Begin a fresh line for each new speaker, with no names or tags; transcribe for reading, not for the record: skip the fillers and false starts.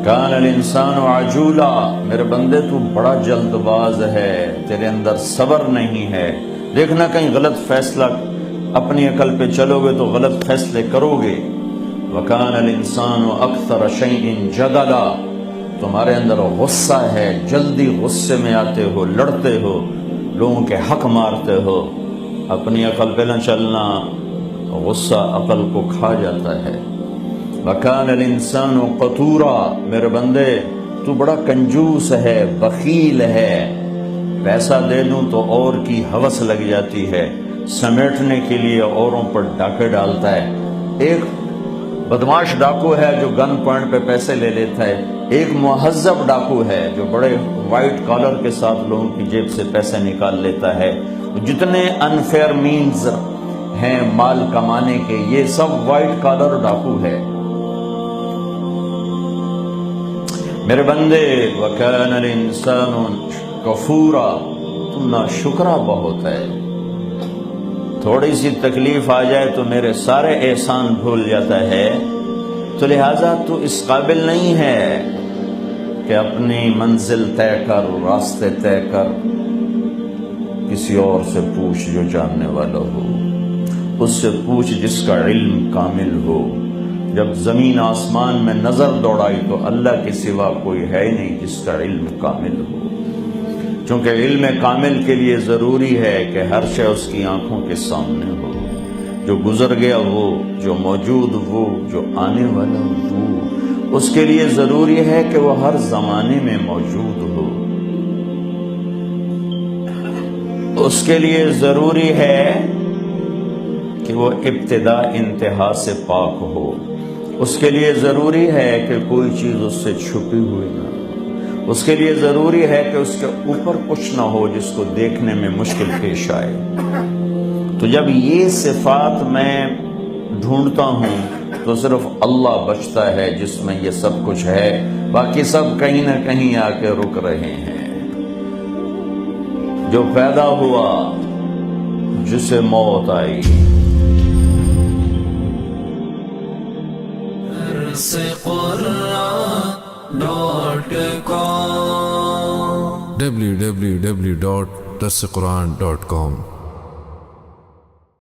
کان الانسان عجولا، میرے بندے تو بڑا جلد باز ہے، تیرے اندر صبر نہیں ہے، دیکھنا کہیں غلط فیصلہ، اپنی عقل پہ چلو گے تو غلط فیصلے کرو گے۔ وکان الانسان اکثر شیء جدلا، تمہارے اندر غصہ ہے، جلدی غصے میں آتے ہو، لڑتے ہو، لوگوں کے حق مارتے ہو، اپنی عقل پہ نہ چلنا، غصہ عقل کو کھا جاتا ہے۔ وَكَانَ الْإِنسَانُ قَتُورًا، میرے بندے تو بڑا کنجوس ہے، بخیل ہے، پیسہ دے دوں تو اور کی ہوس لگ جاتی ہے، سمیٹنے کے لیے اوروں پر ڈاکے ڈالتا ہے۔ ایک بدماش ڈاکو ہے جو گن پوائنٹ پہ پیسے لے لیتا ہے، ایک مہذب ڈاکو ہے جو بڑے وائٹ کالر کے ساتھ لوگوں کی جیب سے پیسے نکال لیتا ہے۔ جتنے انفیئر مینز ہیں مال کمانے کے، یہ سب وائٹ کالر ڈاکو ہے۔ میرے بندے وَكَانَ الْإِنسَانُ كَفُورًا، تم ناشکرا بہت ہے، تھوڑی سی تکلیف آ جائے تو میرے سارے احسان بھول جاتا ہے، تو لہٰذا تو اس قابل نہیں ہے کہ اپنی منزل طے کر، راستے طے کر، کسی اور سے پوچھ جو جاننے والا ہو، اس سے پوچھ جس کا علم کامل ہو۔ جب زمین آسمان میں نظر دوڑائی تو اللہ کے سوا کوئی ہے نہیں جس کا علم کامل ہو، چونکہ علم کامل کے لیے ضروری ہے کہ ہر شے اس کی آنکھوں کے سامنے ہو، جو گزر گیا وہ، جو موجود وہ، جو آنے والا وہ، اس کے لیے ضروری ہے کہ وہ ہر زمانے میں موجود ہو، اس کے لیے ضروری ہے کہ وہ ابتدا انتہا سے پاک ہو، اس کے لیے ضروری ہے کہ کوئی چیز اس سے چھپی ہوئی نہ ہو، اس کے لیے ضروری ہے کہ اس کے اوپر کچھ نہ ہو جس کو دیکھنے میں مشکل پیش آئے۔ تو جب یہ صفات میں ڈھونڈتا ہوں تو صرف اللہ بچتا ہے جس میں یہ سب کچھ ہے، باقی سب کہیں نہ کہیں آ کے رک رہے ہیں۔ جو پیدا ہوا، جسے موت آئی،
www.darsequran.com